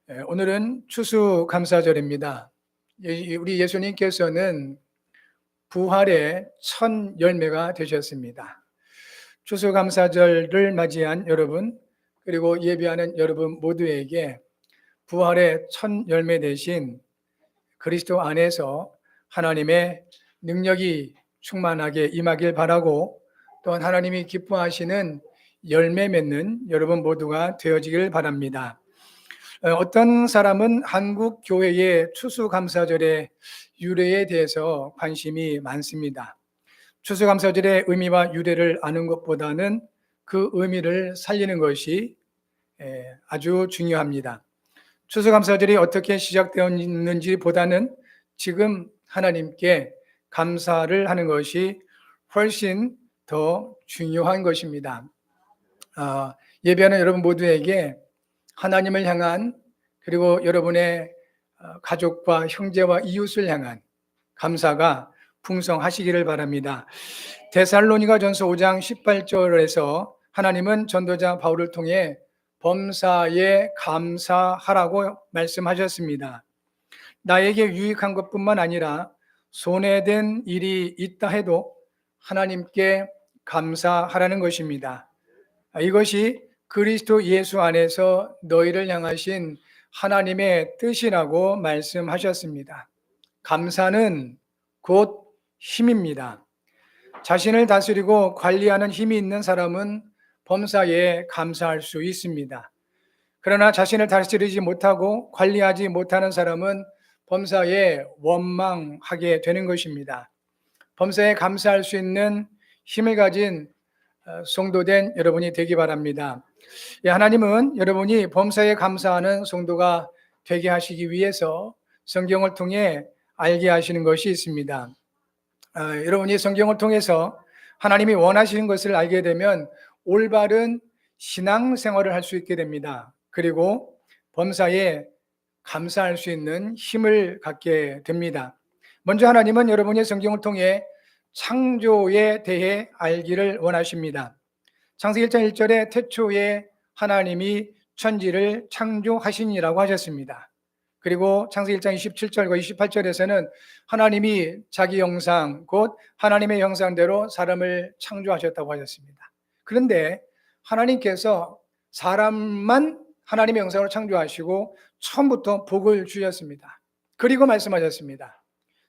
오늘은 추수감사절입니다. 우리 예수님께서는 부활의 첫 열매가 되셨습니다. 추수감사절을 맞이한 여러분, 그리고 예배하는 여러분 모두에게 부활의 첫 열매 대신 그리스도 안에서 하나님의 능력이 충만하게 임하길 바라고, 또한 하나님이 기뻐하시는 열매 맺는 여러분 모두가 되어지길 바랍니다. 어떤 사람은 한국 교회의 추수감사절의 유래에 대해서 관심이 많습니다. 추수감사절의 의미와 유래를 아는 것보다는 그 의미를 살리는 것이 아주 중요합니다. 추수감사절이 어떻게 시작되었는지 보다는 지금 하나님께 감사를 하는 것이 훨씬 더 중요한 것입니다. 예배하는 여러분 모두에게 하나님을 향한, 그리고 여러분의 가족과 형제와 이웃을 향한 감사가 풍성하시기를 바랍니다. 데살로니가전서 5장 18절에서 하나님은 전도자 바울을 통해 범사에 감사하라고 말씀하셨습니다. 나에게 유익한 것뿐만 아니라 손해된 일이 있다 해도 하나님께 감사하라는 것입니다. 이것이 그리스도 예수 안에서 너희를 향하신 하나님의 뜻이라고 말씀하셨습니다. 감사는 곧 힘입니다. 자신을 다스리고 관리하는 힘이 있는 사람은 범사에 감사할 수 있습니다. 그러나 자신을 다스리지 못하고 관리하지 못하는 사람은 범사에 원망하게 되는 것입니다. 범사에 감사할 수 있는 힘을 가진 성도된 여러분이 되기 바랍니다. 하나님은 여러분이 범사에 감사하는 성도가 되게 하시기 위해서 성경을 통해 알게 하시는 것이 있습니다. 여러분이 성경을 통해서 하나님이 원하시는 것을 알게 되면 올바른 신앙생활을 할 수 있게 됩니다. 그리고 범사에 감사할 수 있는 힘을 갖게 됩니다. 먼저 하나님은 여러분이 성경을 통해 창조에 대해 알기를 원하십니다. 창세기 1장 1절에 태초에 하나님이 천지를 창조하시니라고 하셨습니다. 그리고 창세기 1장 27절과 28절에서는 하나님이 자기 형상, 곧 하나님의 형상대로 사람을 창조하셨다고 하셨습니다. 그런데 하나님께서 사람만 하나님의 형상으로 창조하시고 처음부터 복을 주셨습니다. 그리고 말씀하셨습니다.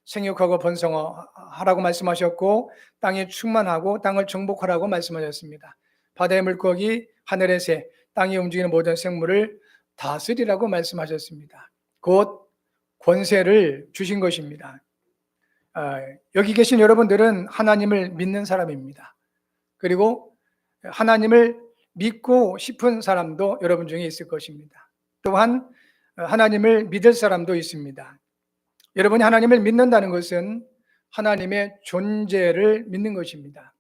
생육하고 번성하라고 말씀하셨고, 땅이 충만하고 땅을 정복하라고 말씀하셨습니다. 바다의 물고기, 하늘의 새, 땅이 움직이는 모든 생물을 다스리라고 말씀하셨습니다. 곧 권세를 주신 것입니다. 여기 계신 여러분들은 하나님을 믿는 사람입니다. 그리고 하나님을 믿고 싶은 사람도 여러분 중에 있을 것입니다. 또한 하나님을 믿을 사람도 있습니다. 여러분이 하나님을 믿는다는 것은 하나님의 존재를 믿는 것입니다.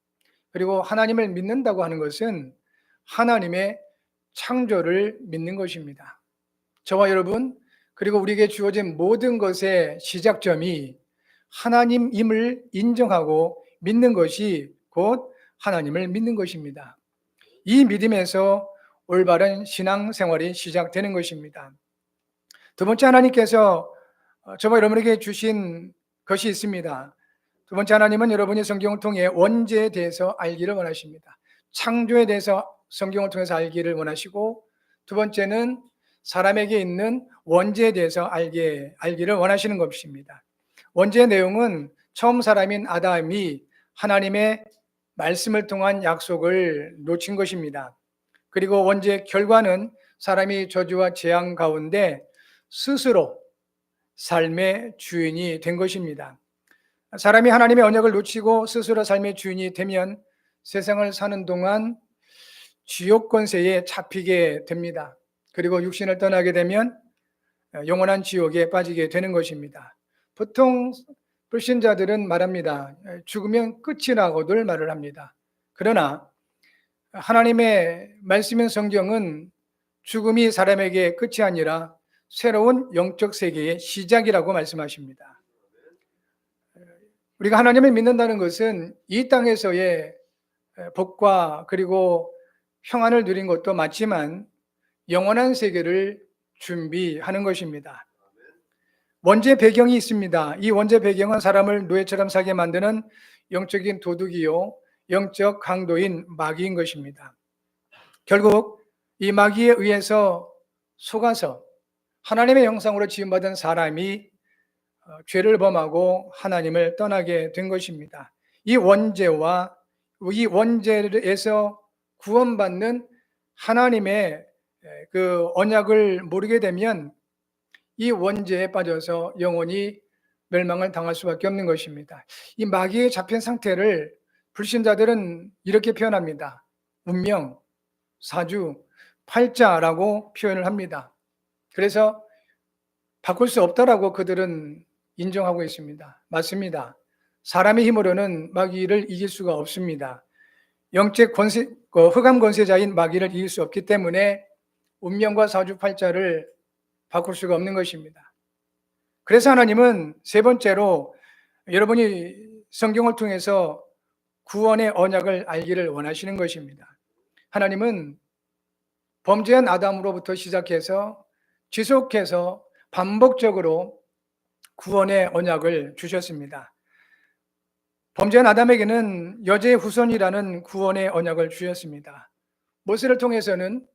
그리고 하나님을 믿는다고 하는 것은 하나님의 창조를 믿는 것입니다. 저와 여러분, 그리고 우리에게 주어진 모든 것의 시작점이 하나님임을 인정하고 믿는 것이 곧 하나님을 믿는 것입니다. 이 믿음에서 올바른 신앙생활이 시작되는 것입니다. 두 번째, 하나님께서 저와 여러분에게 주신 것이 있습니다. 두 번째, 하나님은 여러분이 성경을 통해 원죄에 대해서 알기를 원하십니다. 창조에 대해서 성경을 통해서 알기를 원하시고, 두 번째는 사람에게 있는 원죄에 대해서 알기를 원하시는 것입니다. 원죄의 내용은 처음 사람인 아담이 하나님의 말씀을 통한 약속을 놓친 것입니다. 그리고 원죄의 결과는 사람이 저주와 재앙 가운데 스스로 삶의 주인이 된 것입니다. 사람이 하나님의 언약을 놓치고 스스로 삶의 주인이 되면 세상을 사는 동안 지옥 권세에 잡히게 됩니다. 그리고 육신을 떠나게 되면 영원한 지옥에 빠지게 되는 것입니다. 보통 불신자들은 말합니다. 죽으면 끝이라고들 말을 합니다. 그러나 하나님의 말씀인 성경은 죽음이 사람에게 끝이 아니라 새로운 영적 세계의 시작이라고 말씀하십니다. 우리가 하나님을 믿는다는 것은 이 땅에서의 복과 그리고 평안을 누린 것도 맞지만 영원한 세계를 준비하는 것입니다. 원죄 배경이 있습니다. 이 원죄 배경은 사람을 노예처럼 살게 만드는 영적인 도둑이요, 영적 강도인 마귀인 것입니다. 결국 이 마귀에 의해서 속아서 하나님의 형상으로 지음받은 사람이 죄를 범하고 하나님을 떠나게 된 것입니다. 이 원죄와 이 원죄에서 구원받는 하나님의 그 언약을 모르게 되면 이 원죄에 빠져서 영원히 멸망을 당할 수밖에 없는 것입니다. 이 마귀에 잡힌 상태를 불신자들은 이렇게 표현합니다. 운명, 사주, 팔자라고 표현을 합니다. 그래서 바꿀 수 없다라고 그들은 인정하고 있습니다. 맞습니다. 사람의 힘으로는 마귀를 이길 수가 없습니다. 영적 권세, 흑암 권세자인 마귀를 이길 수 없기 때문에 운명과 사주팔자를 바꿀 수가 없는 것입니다. 그래서 하나님은 세 번째로 여러분이 성경을 통해서 구원의 언약을 알기를 원하시는 것입니다. 하나님은 범죄한 아담으로부터 시작해서 지속해서 반복적으로 구원의 언약을 주셨습니다. 범죄한 아담에게는 여자의 후손이라는 구원의 언약을 주셨습니다. 모세를 통해서는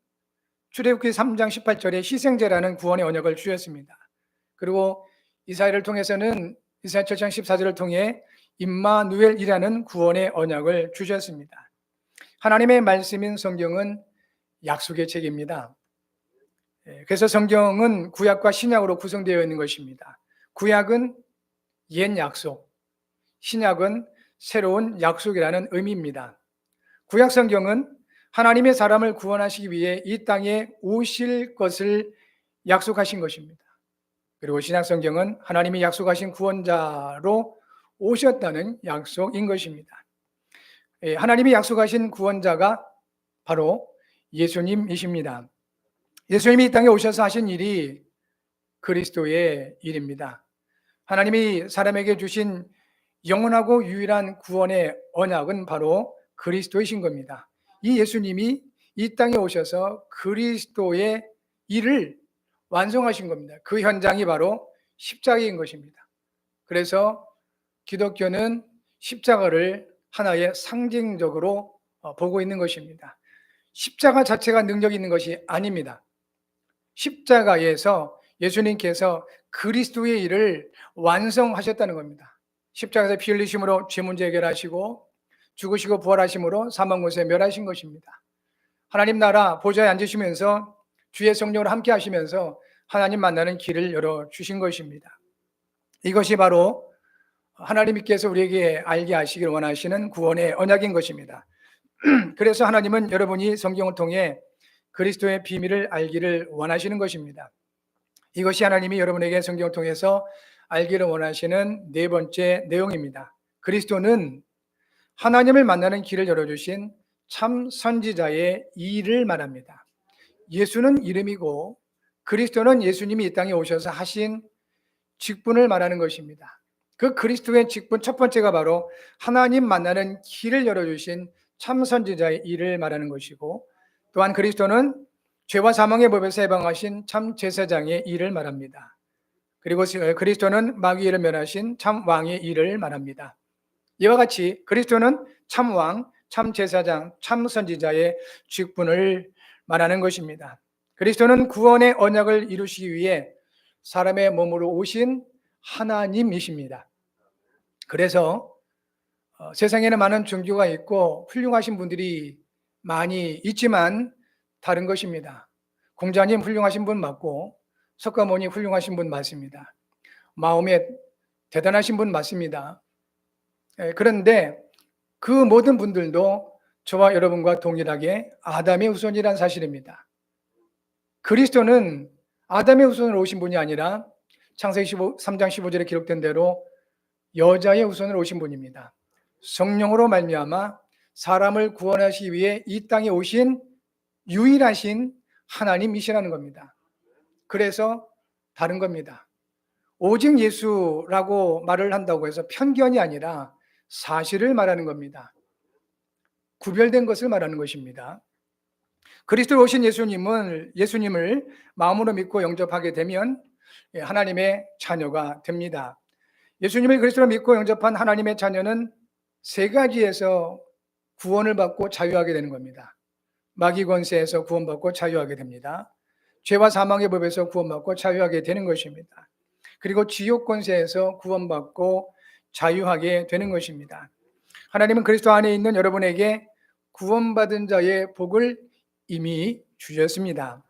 출애굽기 3장 18절에 희생제라는 구원의 언약을 주셨습니다. 그리고 이사야를 통해서는 이사야 7장 14절을 통해 임마누엘이라는 구원의 언약을 주셨습니다. 하나님의 말씀인 성경은 약속의 책입니다. 그래서 성경은 구약과 신약으로 구성되어 있는 것입니다. 구약은 옛 약속, 신약은 새로운 약속이라는 의미입니다. 구약 성경은 하나님의 사람을 구원하시기 위해 이 땅에 오실 것을 약속하신 것입니다. 그리고 신약 성경은 하나님이 약속하신 구원자로 오셨다는 약속인 것입니다. 하나님이 약속하신 구원자가 바로 예수님이십니다. 예수님이 이 땅에 오셔서 하신 일이 그리스도의 일입니다. 하나님이 사람에게 주신 영원하고 유일한 구원의 언약은 바로 그리스도이신 겁니다. 이 예수님이 이 땅에 오셔서 그리스도의 일을 완성하신 겁니다. 그 현장이 바로 십자가인 것입니다. 그래서 기독교는 십자가를 하나의 상징적으로 보고 있는 것입니다. 십자가 자체가 능력이 있는 것이 아닙니다. 십자가에서 예수님께서 그리스도의 일을 완성하셨다는 겁니다. 십자가에서 피 흘리심으로 죄 문제 해결하시고 죽으시고 부활하심으로 사망 권세 멸하신 것입니다. 하나님 나라 보좌에 앉으시면서 주의 성령으로 함께 하시면서 하나님 만나는 길을 열어주신 것입니다. 이것이 바로 하나님께서 우리에게 알게 하시길 원하시는 구원의 언약인 것입니다. 그래서 하나님은 여러분이 성경을 통해 그리스도의 비밀을 알기를 원하시는 것입니다. 이것이 하나님이 여러분에게 성경을 통해서 알기를 원하시는 네 번째 내용입니다. 그리스도는 하나님을 만나는 길을 열어주신 참 선지자의 일을 말합니다. 예수는 이름이고 그리스도는 예수님이 이 땅에 오셔서 하신 직분을 말하는 것입니다. 그 그리스도의 직분 첫 번째가 바로 하나님 만나는 길을 열어주신 참 선지자의 일을 말하는 것이고, 또한 그리스도는 죄와 사망의 법에서 해방하신 참 제사장의 일을 말합니다. 그리고 그리스도는 마귀를 멸하신 참 왕의 일을 말합니다. 이와 같이 그리스도는 참 왕, 참 제사장, 참 선지자의 직분을 말하는 것입니다. 그리스도는 구원의 언약을 이루시기 위해 사람의 몸으로 오신 하나님이십니다. 그래서 세상에는 많은 종교가 있고 훌륭하신 분들이 많이 있지만 다른 것입니다. 공자님 훌륭하신 분 맞고 석가모니 훌륭하신 분 맞습니다. 마음에 대단하신 분 맞습니다. 그런데 그 모든 분들도 저와 여러분과 동일하게 아담의 후손이란 사실입니다. 그리스도는 아담의 후손으로 오신 분이 아니라 창세기 3장 15절에 기록된 대로 여자의 후손으로 오신 분입니다. 성령으로 말미암아 사람을 구원하시기 위해 이 땅에 오신 유일하신 하나님이시라는 겁니다. 그래서 다른 겁니다. 오직 예수라고 말을 한다고 해서 편견이 아니라 사실을 말하는 겁니다. 구별된 것을 말하는 것입니다. 그리스도로 오신 예수님을 마음으로 믿고 영접하게 되면 하나님의 자녀가 됩니다. 예수님을 그리스도로 믿고 영접한 하나님의 자녀는 세 가지에서 구원을 받고 자유하게 되는 겁니다. 마귀 권세에서 구원받고 자유하게 됩니다. 죄와 사망의 법에서 구원받고 자유하게 되는 것입니다. 그리고 지옥 권세에서 구원받고 자유하게 되는 것입니다. 하나님은 그리스도 안에 있는 여러분에게 구원받은 자의 복을 이미 주셨습니다.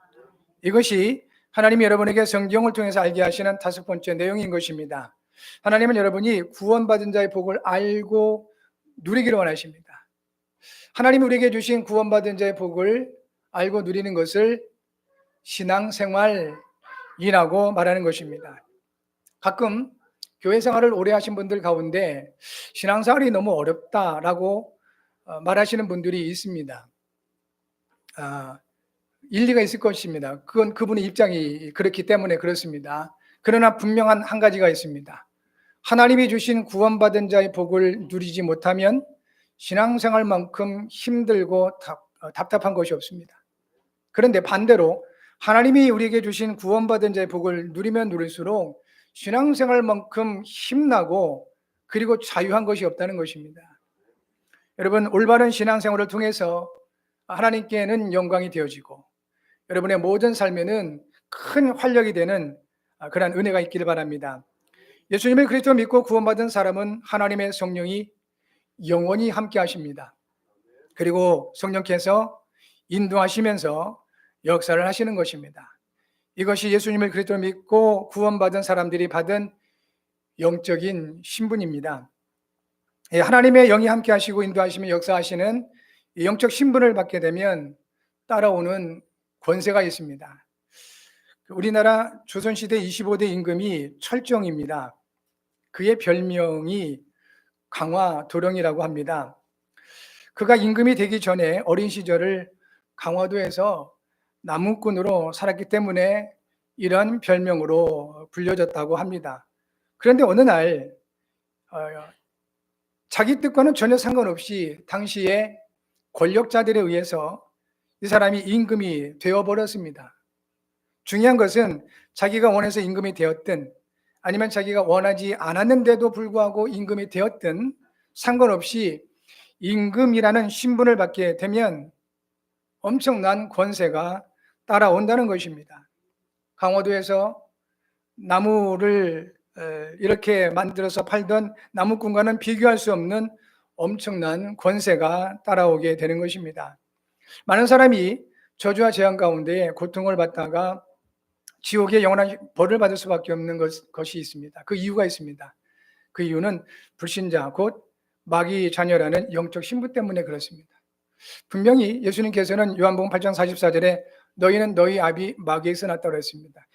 이것이 하나님이 여러분에게 성경을 통해서 알게 하시는 다섯 번째 내용인 것입니다. 하나님은 여러분이 구원받은 자의 복을 알고 누리기를 원하십니다. 하나님이 우리에게 주신 구원받은 자의 복을 알고 누리는 것을 신앙생활이라고 말하는 것입니다. 가끔 교회 생활을 오래 하신 분들 가운데 신앙생활이 너무 어렵다라고 말하시는 분들이 있습니다. 일리가 있을 것입니다. 그건 그분의 입장이 그렇기 때문에 그렇습니다. 그러나 분명한 한 가지가 있습니다. 하나님이 주신 구원받은 자의 복을 누리지 못하면 신앙생활만큼 힘들고 답답한 것이 없습니다. 그런데 반대로 하나님이 우리에게 주신 구원받은 자의 복을 누리면 누릴수록 신앙생활만큼 힘나고 그리고 자유한 것이 없다는 것입니다. 여러분, 올바른 신앙생활을 통해서 하나님께는 영광이 되어지고 여러분의 모든 삶에는 큰 활력이 되는 그런 은혜가 있기를 바랍니다. 예수님을 그리스도 믿고 구원받은 사람은 하나님의 성령이 영원히 함께 하십니다. 그리고 성령께서 인도하시면서 역사를 하시는 것입니다. 이것이 예수님을 그리스도 믿고 구원받은 사람들이 받은 영적인 신분입니다. 하나님의 영이 함께 하시고 인도하시며 역사하시는 영적 신분을 받게 되면 따라오는 권세가 있습니다. 우리나라 조선시대 25대 임금이 철정입니다. 그의 별명이 강화도령이라고 합니다. 그가 임금이 되기 전에 어린 시절을 강화도에서 나무꾼으로 살았기 때문에 이런 별명으로 불려졌다고 합니다. 그런데 어느 날 자기 뜻과는 전혀 상관없이 당시에 권력자들에 의해서 이 사람이 임금이 되어버렸습니다. 중요한 것은 자기가 원해서 임금이 되었든 아니면 자기가 원하지 않았는데도 불구하고 임금이 되었든 상관없이 임금이라는 신분을 받게 되면 엄청난 권세가 따라온다는 것입니다. 강화도에서 나무를 이렇게 만들어서 팔던 나무꾼과는 비교할 수 없는 엄청난 권세가 따라오게 되는 것입니다. 많은 사람이 저주와 재앙 가운데 고통을 받다가 지옥의 영원한 벌을 받을 수밖에 없는 것이 있습니다. 그 이유가 있습니다. 그 이유는 불신자 곧 마귀 자녀라는 영적 신분 때문에 그렇습니다. 분명히 예수님께서는 요한복음 8장 44절에 너희는 너희 아비 마귀에서 났다고 했습니다.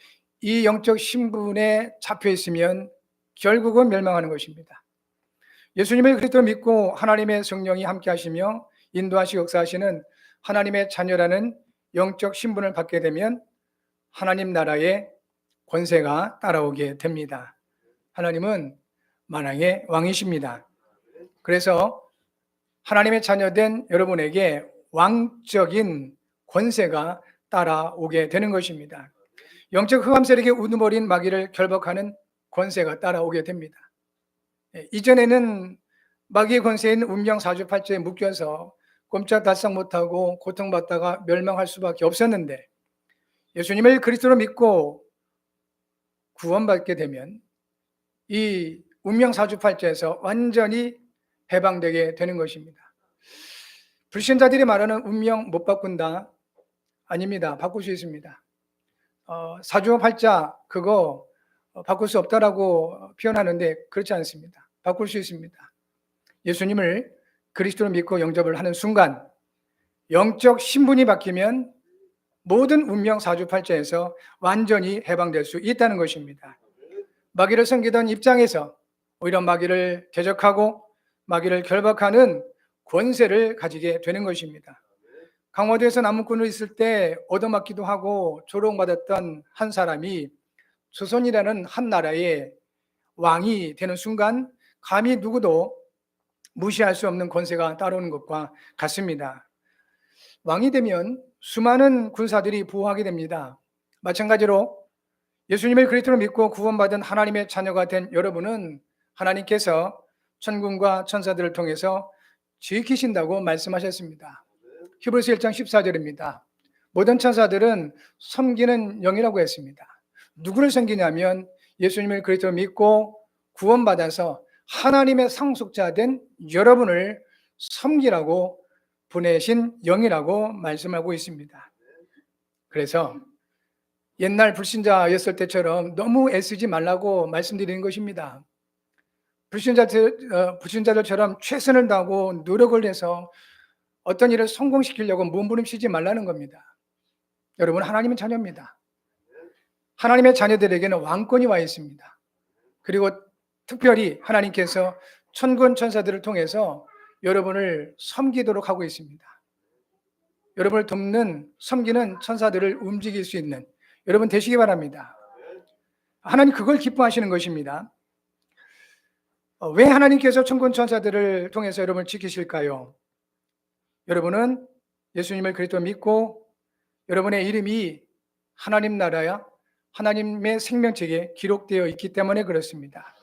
이 영적 신분에 잡혀 있으면 결국은 멸망하는 것입니다. 예수님을 그리스도로 믿고 하나님의 성령이 함께 하시며 인도하시고 역사하시는 하나님의 자녀라는 영적 신분을 받게 되면 하나님 나라의 권세가 따라오게 됩니다. 하나님은 만왕의 왕이십니다. 그래서 하나님의 자녀된 여러분에게 왕적인 권세가 따라오게 되는 것입니다. 영적 흑암 세력의 우두머리인 마귀를 결박하는 권세가 따라오게 됩니다. 이전에는 마귀의 권세인 운명 사주팔자에 묶여서 꼼짝달싹 못하고 고통받다가 멸망할 수밖에 없었는데 예수님을 그리스도로 믿고 구원받게 되면 이 운명 사주팔자에서 완전히 해방되게 되는 것입니다. 불신자들이 말하는 운명 못 바꾼다? 아닙니다. 바꿀 수 있습니다. 사주와 팔자 그거 바꿀 수 없다라고 표현하는데 그렇지 않습니다. 바꿀 수 있습니다. 예수님을 그리스도로 믿고 영접을 하는 순간 영적 신분이 바뀌면 모든 운명 사주팔자에서 완전히 해방될 수 있다는 것입니다. 마귀를 섬기던 입장에서 오히려 마귀를 대적하고 마귀를 결박하는 권세를 가지게 되는 것입니다. 강화도에서 나무꾼으로 있을 때 얻어맞기도 하고 조롱받았던 한 사람이 조선이라는 한 나라의 왕이 되는 순간 감히 누구도 무시할 수 없는 권세가 따라오는 것과 같습니다. 왕이 되면 수많은 군사들이 보호하게 됩니다. 마찬가지로 예수님을 그리스도로 믿고 구원받은 하나님의 자녀가 된 여러분은 하나님께서 천군과 천사들을 통해서 지키신다고 말씀하셨습니다. 히브리서 1장 14절입니다. 모든 천사들은 섬기는 영이라고 했습니다. 누구를 섬기냐면 예수님을 그리스도로 믿고 구원받아서 하나님의 상속자 된 여러분을 섬기라고 보내신 영이라고 말씀하고 있습니다. 그래서 옛날 불신자였을 때처럼 너무 애쓰지 말라고 말씀드리는 것입니다. 불신자들처럼 최선을 다하고 노력을 해서 어떤 일을 성공시키려고 몸부림치지 말라는 겁니다. 여러분, 하나님의 자녀입니다. 하나님의 자녀들에게는 왕권이 와 있습니다. 그리고 특별히 하나님께서 천군 천사들을 통해서 여러분을 섬기도록 하고 있습니다. 여러분을 돕는 섬기는 천사들을 움직일 수 있는 여러분 되시기 바랍니다. 하나님 그걸 기뻐하시는 것입니다. 왜 하나님께서 천군 천사들을 통해서 여러분을 지키실까요? 여러분은 예수님을 그리스도 믿고 여러분의 이름이 하나님 나라야 하나님의 생명책에 기록되어 있기 때문에 그렇습니다.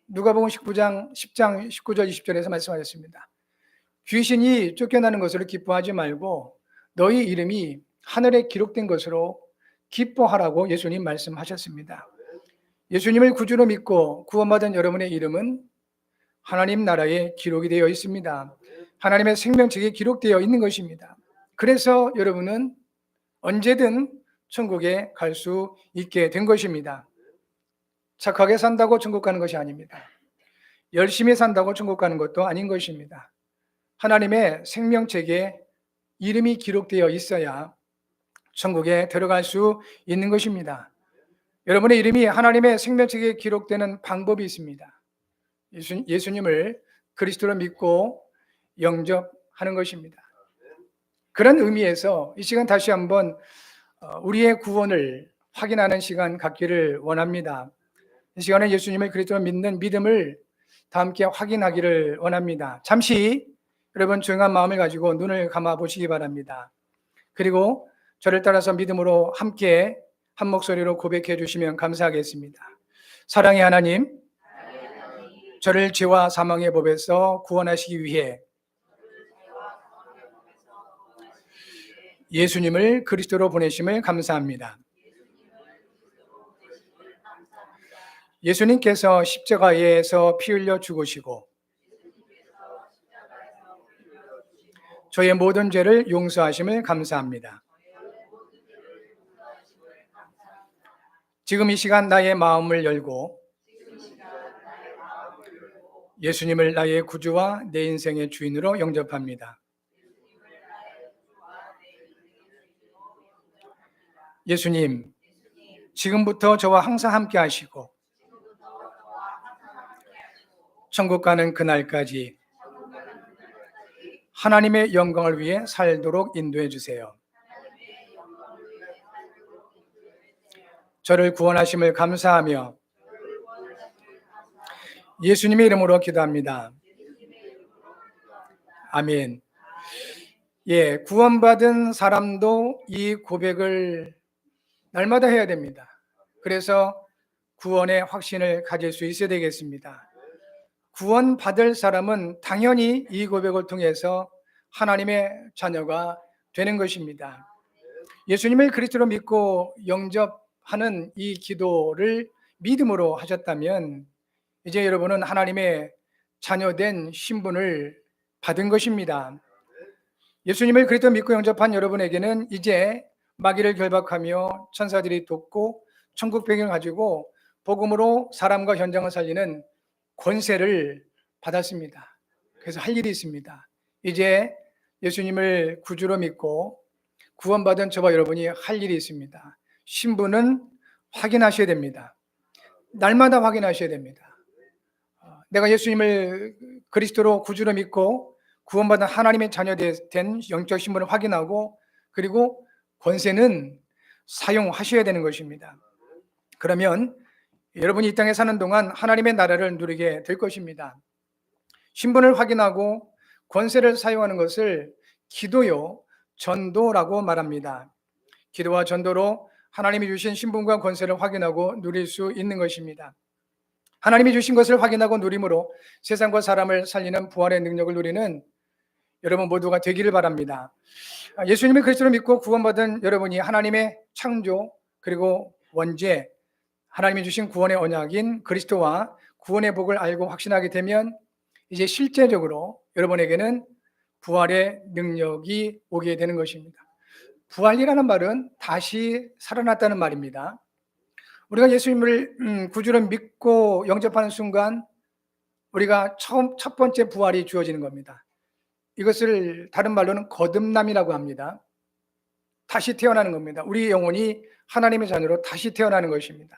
누가복음 10장 19절 20절에서 말씀하셨습니다. 귀신이 쫓겨나는 것으로 기뻐하지 말고 너희 이름이 하늘에 기록된 것으로 기뻐하라고 예수님 말씀하셨습니다. 예수님을 구주로 믿고 구원받은 여러분의 이름은 하나님 나라에 기록이 되어 있습니다. 하나님의 생명책에 기록되어 있는 것입니다. 그래서 여러분은 언제든 천국에 갈 수 있게 된 것입니다. 착하게 산다고 천국 가는 것이 아닙니다. 열심히 산다고 천국 가는 것도 아닌 것입니다. 하나님의 생명책에 이름이 기록되어 있어야 천국에 들어갈 수 있는 것입니다. 여러분의 이름이 하나님의 생명책에 기록되는 방법이 있습니다. 예수님을 그리스도로 믿고 영접하는 것입니다. 그런 의미에서 이 시간 다시 한번 우리의 구원을 확인하는 시간 갖기를 원합니다. 이 시간에 예수님을 그리스도로 믿는 믿음을 다 함께 확인하기를 원합니다. 잠시 여러분 조용한 마음을 가지고 눈을 감아 보시기 바랍니다. 그리고 저를 따라서 믿음으로 함께 한 목소리로 고백해 주시면 감사하겠습니다. 사랑의 하나님, 저를 죄와 사망의 법에서 구원하시기 위해 예수님을 그리스도로 보내심을 감사합니다. 예수님께서 십자가에서 피 흘려 죽으시고 저의 모든 죄를 용서하심을 감사합니다. 지금 이 시간 나의 마음을 열고 예수님을 나의 구주와 내 인생의 주인으로 영접합니다. 예수님, 지금부터 저와 항상 함께 하시고 천국 가는 그날까지 하나님의 영광을 위해 살도록 인도해 주세요. 저를 구원하심을 감사하며 예수님의 이름으로 기도합니다. 아멘. 예, 구원받은 사람도 이 고백을 날마다 해야 됩니다. 그래서 구원의 확신을 가질 수 있어야 되겠습니다. 구원받을 사람은 당연히 이 고백을 통해서 하나님의 자녀가 되는 것입니다. 예수님을 그리스도로 믿고 영접하는 이 기도를 믿음으로 하셨다면 이제 여러분은 하나님의 자녀된 신분을 받은 것입니다. 예수님을 그리스도 믿고 영접한 여러분에게는 이제 마귀를 결박하며 천사들이 돕고 천국 배경을 가지고 복음으로 사람과 현장을 살리는 권세를 받았습니다. 그래서 할 일이 있습니다. 이제 예수님을 구주로 믿고 구원받은 저와 여러분이 할 일이 있습니다. 신분은 확인하셔야 됩니다. 날마다 확인하셔야 됩니다. 내가 예수님을 그리스도로 구주로 믿고 구원받은 하나님의 자녀 된 영적 신분을 확인하고 그리고 권세는 사용하셔야 되는 것입니다. 그러면 여러분이 이 땅에 사는 동안 하나님의 나라를 누리게 될 것입니다. 신분을 확인하고 권세를 사용하는 것을 기도요, 전도라고 말합니다. 기도와 전도로 하나님이 주신 신분과 권세를 확인하고 누릴 수 있는 것입니다. 하나님이 주신 것을 확인하고 누림으로 세상과 사람을 살리는 부활의 능력을 누리는 여러분 모두가 되기를 바랍니다. 예수님을 그리스도로 믿고 구원받은 여러분이 하나님의 창조 그리고 원죄, 하나님이 주신 구원의 언약인 그리스도와 구원의 복을 알고 확신하게 되면 이제 실제적으로 여러분에게는 부활의 능력이 오게 되는 것입니다. 부활이라는 말은 다시 살아났다는 말입니다. 우리가 예수님을 구주로 믿고 영접하는 순간 우리가 첫 번째 부활이 주어지는 겁니다. 이것을 다른 말로는 거듭남이라고 합니다. 다시 태어나는 겁니다. 우리 영혼이 하나님의 자녀로 다시 태어나는 것입니다.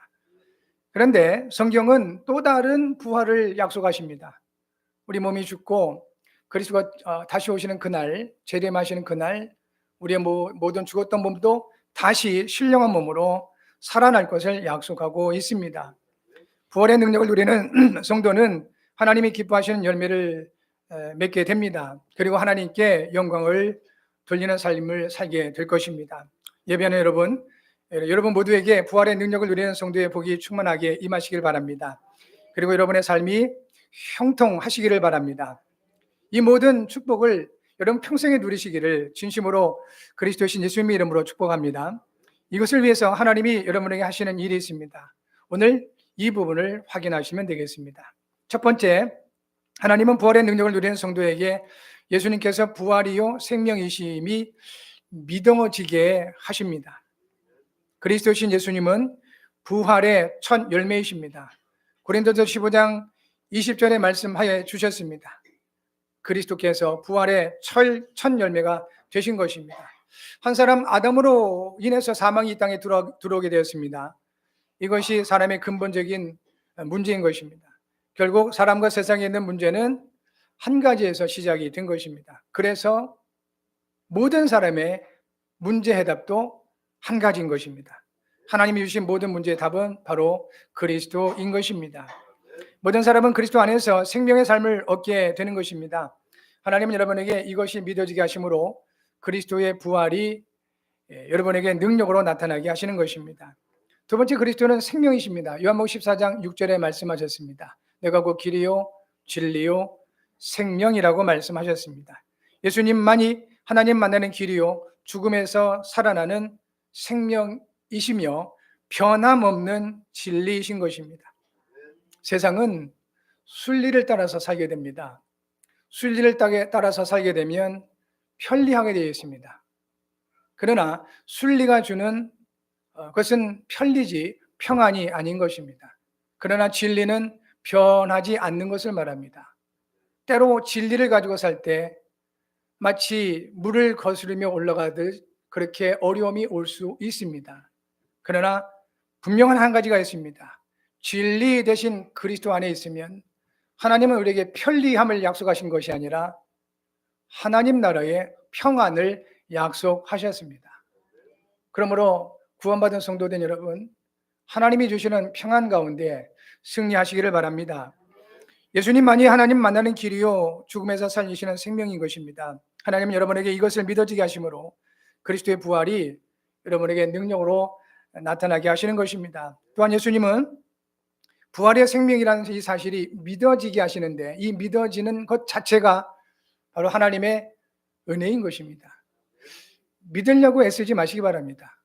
그런데 성경은 또 다른 부활을 약속하십니다. 우리 몸이 죽고 그리스도가 다시 오시는 그날, 재림하시는 그날 우리의 모든 죽었던 몸도 다시 신령한 몸으로 살아날 것을 약속하고 있습니다. 부활의 능력을 누리는 성도는 하나님이 기뻐하시는 열매를 맺게 됩니다. 그리고 하나님께 영광을 돌리는 삶을 살게 될 것입니다. 예배하는 여러분 모두에게 부활의 능력을 누리는 성도의 복이 충만하게 임하시길 바랍니다. 그리고 여러분의 삶이 형통하시기를 바랍니다. 이 모든 축복을 여러분 평생에 누리시기를 진심으로 그리스도신 예수님의 이름으로 축복합니다. 이것을 위해서 하나님이 여러분에게 하시는 일이 있습니다. 오늘 이 부분을 확인하시면 되겠습니다. 첫 번째, 하나님은 부활의 능력을 누리는 성도에게 예수님께서 부활이요 생명이심이 믿어지게 하십니다. 그리스도신 예수님은 부활의 첫 열매이십니다. 고린도서 15장 20절에 말씀하여 주셨습니다. 그리스도께서 부활의 첫 열매가 되신 것입니다. 한 사람 아담으로 인해서 사망이 이 땅에 들어오게 되었습니다. 이것이 사람의 근본적인 문제인 것입니다. 결국 사람과 세상에 있는 문제는 한 가지에서 시작이 된 것입니다. 그래서 모든 사람의 문제 해답도 한 가지인 것입니다. 하나님이 주신 모든 문제의 답은 바로 그리스도인 것입니다. 모든 사람은 그리스도 안에서 생명의 삶을 얻게 되는 것입니다. 하나님은 여러분에게 이것이 믿어지게 하심으로 그리스도의 부활이 여러분에게 능력으로 나타나게 하시는 것입니다. 두 번째, 그리스도는 생명이십니다. 요한복음 14장 6절에 말씀하셨습니다. 내가 곧 길이요 진리요 생명이라고 말씀하셨습니다. 예수님만이 하나님 만나는 길이요 죽음에서 살아나는 생명이시며 변함없는 진리이신 것입니다. 세상은 순리를 따라서 살게 됩니다. 순리를 따라서 살게 되면 편리하게 되어 있습니다. 그러나 순리가 주는 것은 편리지 평안이 아닌 것입니다. 그러나 진리는 변하지 않는 것을 말합니다. 때로 진리를 가지고 살 때 마치 물을 거스르며 올라가듯 그렇게 어려움이 올 수 있습니다. 그러나 분명한 한 가지가 있습니다. 진리 대신 그리스도 안에 있으면 하나님은 우리에게 편리함을 약속하신 것이 아니라 하나님 나라의 평안을 약속하셨습니다. 그러므로 구원받은 성도된 여러분, 하나님이 주시는 평안 가운데 승리하시기를 바랍니다. 예수님만이 하나님 만나는 길이요 죽음에서 살리시는 생명인 것입니다. 하나님은 여러분에게 이것을 믿어지게 하심으로 그리스도의 부활이 여러분에게 능력으로 나타나게 하시는 것입니다. 또한 예수님은 부활의 생명이라는 이 사실이 믿어지게 하시는데 이 믿어지는 것 자체가 바로 하나님의 은혜인 것입니다. 믿으려고 애쓰지 마시기 바랍니다.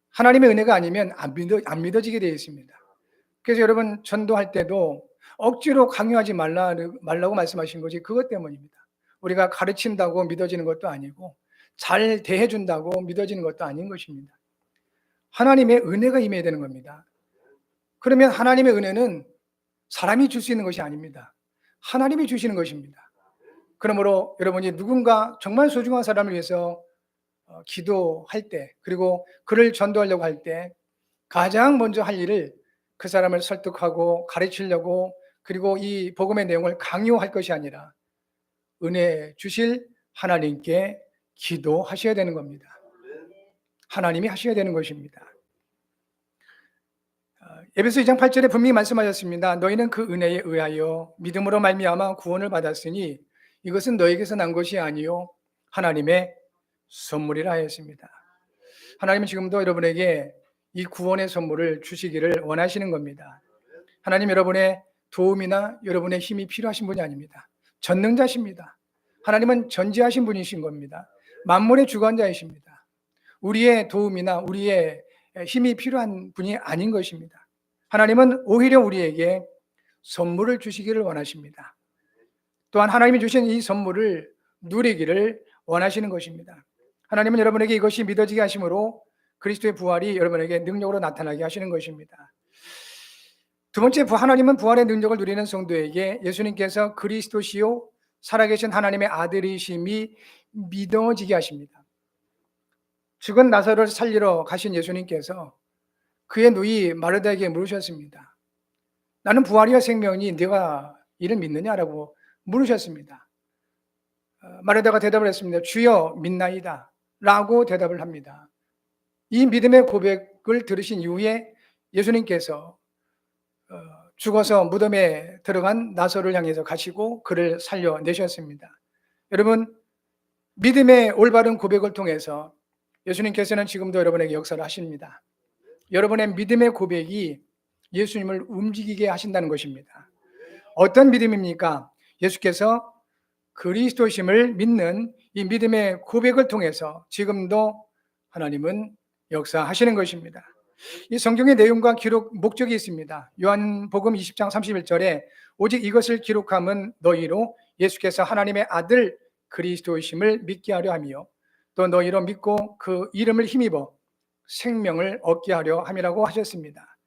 하나님의 은혜가 아니면 안 믿어지게 되어 있습니다. 그래서 여러분 전도할 때도 억지로 강요하지 말라고 말씀하신 것이 그것 때문입니다. 우리가 가르친다고 믿어지는 것도 아니고 잘 대해준다고 믿어지는 것도 아닌 것입니다. 하나님의 은혜가 임해야 되는 겁니다. 그러면 하나님의 은혜는 사람이 줄 수 있는 것이 아닙니다. 하나님이 주시는 것입니다. 그러므로 여러분이 누군가 정말 소중한 사람을 위해서 기도할 때 그리고 그를 전도하려고 할 때 가장 먼저 할 일을 그 사람을 설득하고 가르치려고 그리고 이 복음의 내용을 강요할 것이 아니라 은혜 주실 하나님께 기도하셔야 되는 겁니다. 하나님이 하셔야 되는 것입니다. 에베소 2장 8절에 분명히 말씀하셨습니다. 너희는 그 은혜에 의하여 믿음으로 말미암아 구원을 받았으니 이것은 너에게서 난 것이 아니요 하나님의 선물이라 하였습니다. 하나님은 지금도 여러분에게 이 구원의 선물을 주시기를 원하시는 겁니다. 하나님 여러분의 도움이나 여러분의 힘이 필요하신 분이 아닙니다. 전능자십니다. 하나님은 전지하신 분이신 겁니다. 만물의 주관자이십니다. 우리의 도움이나 우리의 힘이 필요한 분이 아닌 것입니다. 하나님은 오히려 우리에게 선물을 주시기를 원하십니다. 또한 하나님이 주신 이 선물을 누리기를 원하시는 것입니다. 하나님은 여러분에게 이것이 믿어지게 하심으로 그리스도의 부활이 여러분에게 능력으로 나타나게 하시는 것입니다. 두 번째, 하나님은 부활의 능력을 누리는 성도에게 예수님께서 그리스도시요 살아계신 하나님의 아들이심이 믿어지게 하십니다. 죽은 나사로를 살리러 가신 예수님께서 그의 누이 마르다에게 물으셨습니다. 나는 부활이야 생명이니 네가 이를 믿느냐라고 물으셨습니다. 마르다가 대답을 했습니다. 주여 믿나이다 라고 대답을 합니다. 이 믿음의 고백을 들으신 이후에 예수님께서 죽어서 무덤에 들어간 나사로를 향해서 가시고 그를 살려내셨습니다. 여러분, 믿음의 올바른 고백을 통해서 예수님께서는 지금도 여러분에게 역사를 하십니다. 여러분의 믿음의 고백이 예수님을 움직이게 하신다는 것입니다. 어떤 믿음입니까? 예수께서 그리스도심을 믿는 이 믿음의 고백을 통해서 지금도 하나님은 역사하시는 것입니다. 이 성경의 내용과 기록 목적이 있습니다. 요한복음 20장 31절에 오직 이것을 기록함은 너희로 예수께서 하나님의 아들 그리스도이심을 믿게 하려 하며 또 너희로 믿고 그 이름을 힘입어 생명을 얻게 하려 함이라고 하셨습니다.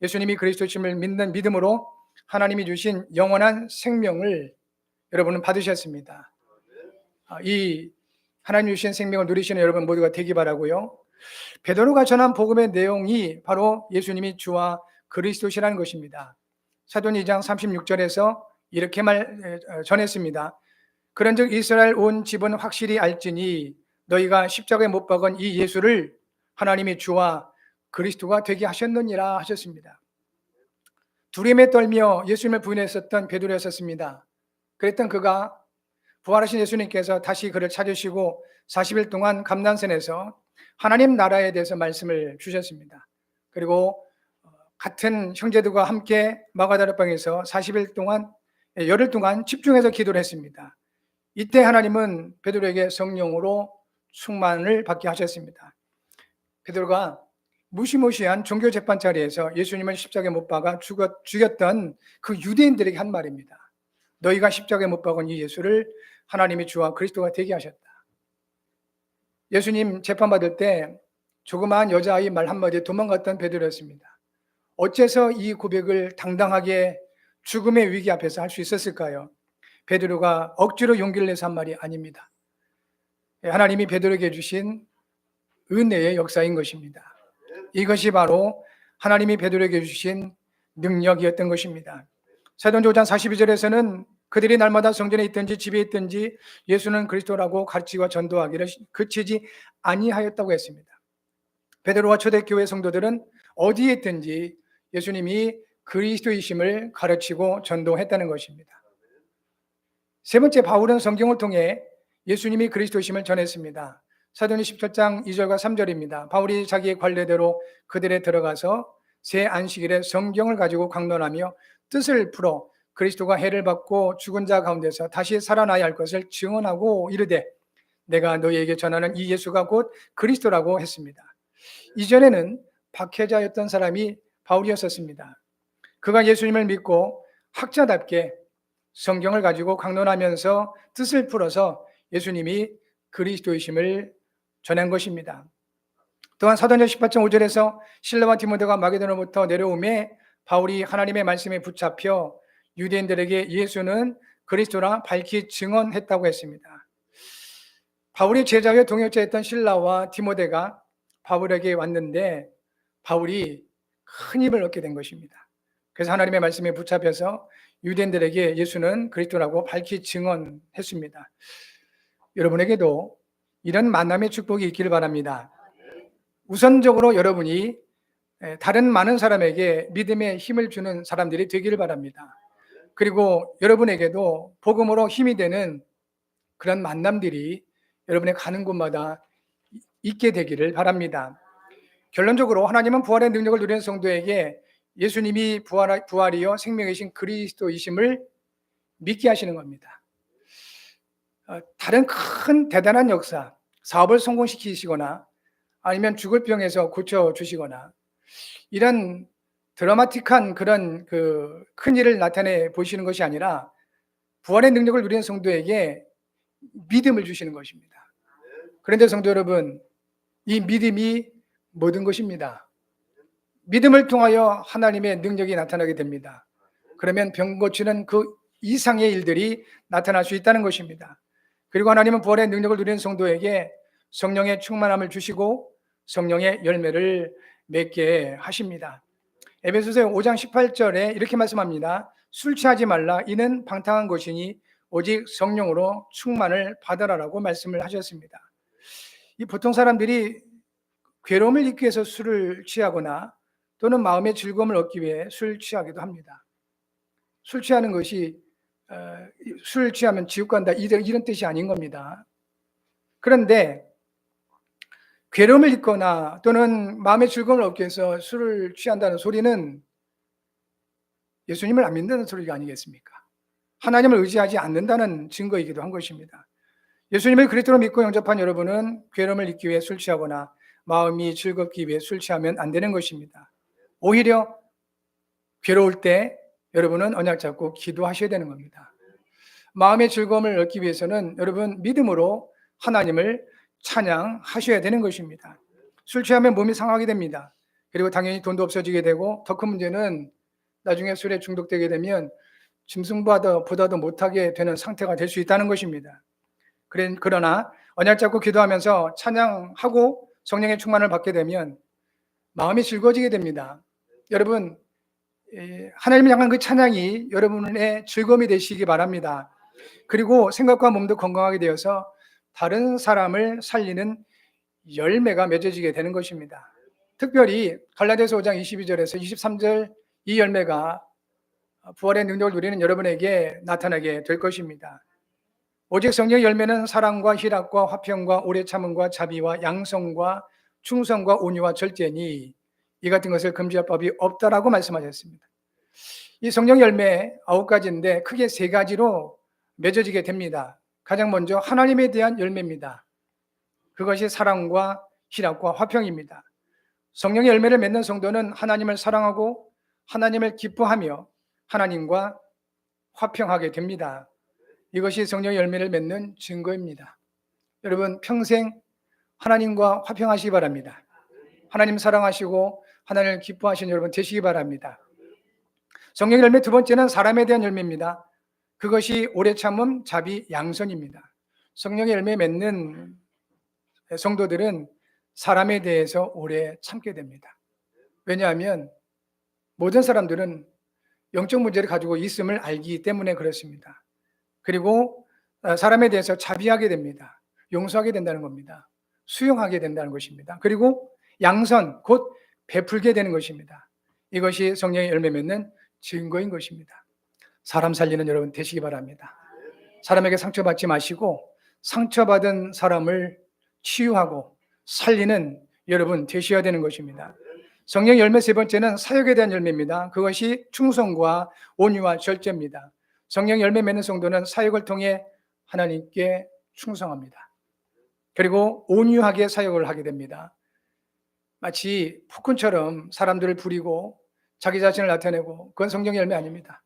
예수님이 그리스도이심을 믿는 믿음으로 하나님이 주신 영원한 생명을 여러분은 받으셨습니다. 이 하나님 주신 생명을 누리시는 여러분 모두가 되기 바라고요. 베드로가 전한 복음의 내용이 바로 예수님이 주와 그리스도시라는 것입니다. 사도행 2장 36절에서 이렇게 전했습니다. 그런즉 이스라엘 온 집은 확실히 알지니 너희가 십자가에 못 박은 이 예수를 하나님이 주와 그리스도가 되게 하셨느니라 하셨습니다. 두려움에 떨며 예수님을 부인했었던 베드로였었습니다. 그랬던 그가 부활하신 예수님께서 다시 그를 찾으시고 40일 동안 감난산에서 하나님 나라에 대해서 말씀을 주셨습니다. 그리고 같은 형제들과 함께 마가다락방에서 40일 동안 열흘 동안 집중해서 기도를 했습니다. 이때 하나님은 베드로에게 성령으로 충만을 받게 하셨습니다. 베드로가 무시무시한 종교 재판 자리에서 예수님을 십자가에 못 박아 죽였던 그 유대인들에게 한 말입니다. 너희가 십자가에 못 박은 이 예수를 하나님이 주와 그리스도가 되게 하셨다. 예수님 재판받을 때 조그마한 여자아이 말 한마디에 도망갔던 베드로였습니다. 어째서 이 고백을 당당하게 죽음의 위기 앞에서 할 수 있었을까요? 베드로가 억지로 용기를 내서 한 말이 아닙니다. 하나님이 베드로에게 주신 은혜의 역사인 것입니다. 이것이 바로 하나님이 베드로에게 주신 능력이었던 것입니다. 사도행전 5장 42절에서는 그들이 날마다 성전에 있든지 집에 있든지 예수는 그리스도라고 가르치고 전도하기를 그치지 아니하였다고 했습니다. 베드로와 초대교회 성도들은 어디에 있든지 예수님이 그리스도이심을 가르치고 전도했다는 것입니다. 세 번째, 바울은 성경을 통해 예수님이 그리스도이심을 전했습니다. 사도행전 17장 2절과 3절입니다. 바울이 자기의 관례대로 그들에 들어가서 새 안식일에 성경을 가지고 강론하며 뜻을 풀어 그리스도가 해를 받고 죽은 자 가운데서 다시 살아나야 할 것을 증언하고 이르되 내가 너희에게 전하는 이 예수가 곧 그리스도라고 했습니다. 이전에는 박해자였던 사람이 바울이었었습니다. 그가 예수님을 믿고 학자답게 성경을 가지고 강론하면서 뜻을 풀어서 예수님이 그리스도이심을 전한 것입니다. 또한 사도행전 18장 5절에서 실라와 디모데가 마게도냐로부터 내려오매 바울이 하나님의 말씀에 붙잡혀 유대인들에게 예수는 그리스도라 밝히 증언했다고 했습니다. 바울의 제자의 동역자였던 실라와 디모데가 바울에게 왔는데 바울이 큰 힘을 얻게 된 것입니다. 그래서 하나님의 말씀에 붙잡혀서 유대인들에게 예수는 그리스도라고 밝히 증언했습니다. 여러분에게도 이런 만남의 축복이 있기를 바랍니다. 우선적으로 여러분이 다른 많은 사람에게 믿음의 힘을 주는 사람들이 되기를 바랍니다. 그리고 여러분에게도 복음으로 힘이 되는 그런 만남들이 여러분의 가는 곳마다 있게 되기를 바랍니다. 결론적으로 하나님은 부활의 능력을 누리는 성도에게 예수님이 부활이요 생명이신 그리스도이심을 믿게 하시는 겁니다. 다른 큰 대단한 역사, 사업을 성공시키시거나 아니면 죽을 병에서 고쳐주시거나 이런 드라마틱한 그런 큰 일을 나타내 보시는 것이 아니라 부활의 능력을 누리는 성도에게 믿음을 주시는 것입니다. 그런데 성도 여러분, 이 믿음이 모든 것입니다. 믿음을 통하여 하나님의 능력이 나타나게 됩니다. 그러면 병 고치는 그 이상의 일들이 나타날 수 있다는 것입니다. 그리고 하나님은 부활의 능력을 누리는 성도에게 성령의 충만함을 주시고 성령의 열매를 맺게 하십니다. 에베소서 5장 18절에 이렇게 말씀합니다. 술 취하지 말라. 이는 방탕한 것이니 오직 성령으로 충만을 받으라라고 말씀을 하셨습니다. 이 보통 사람들이 괴로움을 잊기 위해서 술을 취하거나 또는 마음의 즐거움을 얻기 위해 술 취하기도 합니다. 술 취하는 것이 술 취하면 지옥 간다 이런 뜻이 아닌 겁니다. 그런데 괴로움을 잊거나 또는 마음의 즐거움을 얻기 위해서 술을 취한다는 소리는 예수님을 안 믿는 소리가 아니겠습니까? 하나님을 의지하지 않는다는 증거이기도 한 것입니다. 예수님을 그리스도로 믿고 영접한 여러분은 괴로움을 잊기 위해 술 취하거나 마음이 즐겁기 위해 술 취하면 안 되는 것입니다. 오히려 괴로울 때 여러분은 언약 잡고 기도하셔야 되는 겁니다. 마음의 즐거움을 얻기 위해서는 여러분 믿음으로 하나님을 찬양하셔야 되는 것입니다. 술 취하면 몸이 상하게 됩니다. 그리고 당연히 돈도 없어지게 되고 더 큰 문제는 나중에 술에 중독되게 되면 짐승보다도 못하게 되는 상태가 될 수 있다는 것입니다. 그러나 언약 잡고 기도하면서 찬양하고 성령의 충만을 받게 되면 마음이 즐거워지게 됩니다. 여러분, 하나님을 향한 그 찬양이 여러분의 즐거움이 되시기 바랍니다. 그리고 생각과 몸도 건강하게 되어서 다른 사람을 살리는 열매가 맺어지게 되는 것입니다. 특별히 갈라디아서 5장 22절에서 23절 이 열매가 부활의 능력을 누리는 여러분에게 나타나게 될 것입니다. 오직 성령의 열매는 사랑과 희락과 화평과 오래 참음과 자비와 양성과 충성과 온유와 절제니 이 같은 것을 금지할 법이 없다라고 말씀하셨습니다. 이 성령 열매 9가지인데 크게 3가지로 맺어지게 됩니다. 가장 먼저 하나님에 대한 열매입니다. 그것이 사랑과 희락과 화평입니다. 성령의 열매를 맺는 성도는 하나님을 사랑하고 하나님을 기뻐하며 하나님과 화평하게 됩니다. 이것이 성령의 열매를 맺는 증거입니다. 여러분 평생 하나님과 화평하시기 바랍니다. 하나님 사랑하시고 하나님을 기뻐하시는 여러분 되시기 바랍니다. 성령의 열매 두 번째는 사람에 대한 열매입니다. 그것이 오래 참음, 자비, 양선입니다. 성령의 열매 맺는 성도들은 사람에 대해서 오래 참게 됩니다. 왜냐하면 모든 사람들은 영적 문제를 가지고 있음을 알기 때문에 그렇습니다. 그리고 사람에 대해서 자비하게 됩니다. 용서하게 된다는 겁니다. 수용하게 된다는 것입니다. 그리고 양선, 곧 베풀게 되는 것입니다. 이것이 성령의 열매 맺는 증거인 것입니다. 사람 살리는 여러분 되시기 바랍니다. 사람에게 상처받지 마시고 상처받은 사람을 치유하고 살리는 여러분 되셔야 되는 것입니다. 성령 열매 세 번째는 사역에 대한 열매입니다. 그것이 충성과 온유와 절제입니다. 성령 열매 맺는 성도는 사역을 통해 하나님께 충성합니다. 그리고 온유하게 사역을 하게 됩니다. 마치 폭군처럼 사람들을 부리고 자기 자신을 나타내고 그건 성령의 열매 아닙니다.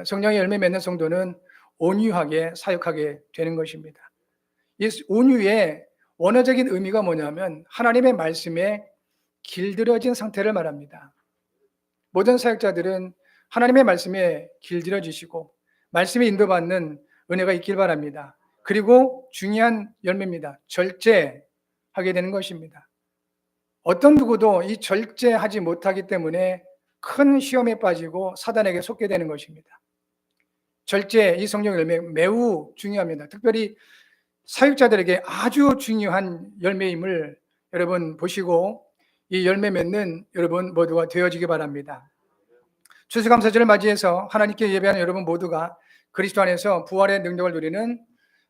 성령의 열매 맺는 성도는 온유하게 사역하게 되는 것입니다. 이 온유의 원어적인 의미가 뭐냐면 하나님의 말씀에 길들여진 상태를 말합니다. 모든 사역자들은 하나님의 말씀에 길들여지시고 말씀에 인도받는 은혜가 있길 바랍니다. 그리고 중요한 열매입니다. 절제하게 되는 것입니다. 어떤 누구도 이 절제하지 못하기 때문에 큰 시험에 빠지고 사단에게 속게 되는 것입니다. 절제, 이 성령 열매 매우 중요합니다. 특별히 사역자들에게 아주 중요한 열매임을 여러분 보시고 이 열매 맺는 여러분 모두가 되어지기 바랍니다. 추수감사절을 맞이해서 하나님께 예배하는 여러분 모두가 그리스도 안에서 부활의 능력을 누리는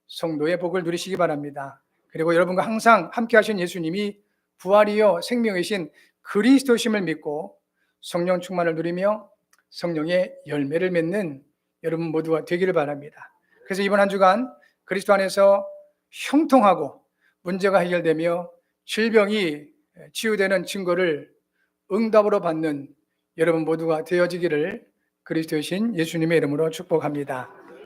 성도의 복을 누리시기 바랍니다. 그리고 여러분과 항상 함께 하신 예수님이 부활이요 생명이신 그리스도심을 믿고 성령 충만을 누리며 성령의 열매를 맺는 여러분 모두가 되기를 바랍니다. 그래서 이번 한 주간 그리스도 안에서 형통하고 문제가 해결되며 질병이 치유되는 증거를 응답으로 받는 여러분 모두가 되어지기를 그리스도의 신 예수님의 이름으로 축복합니다.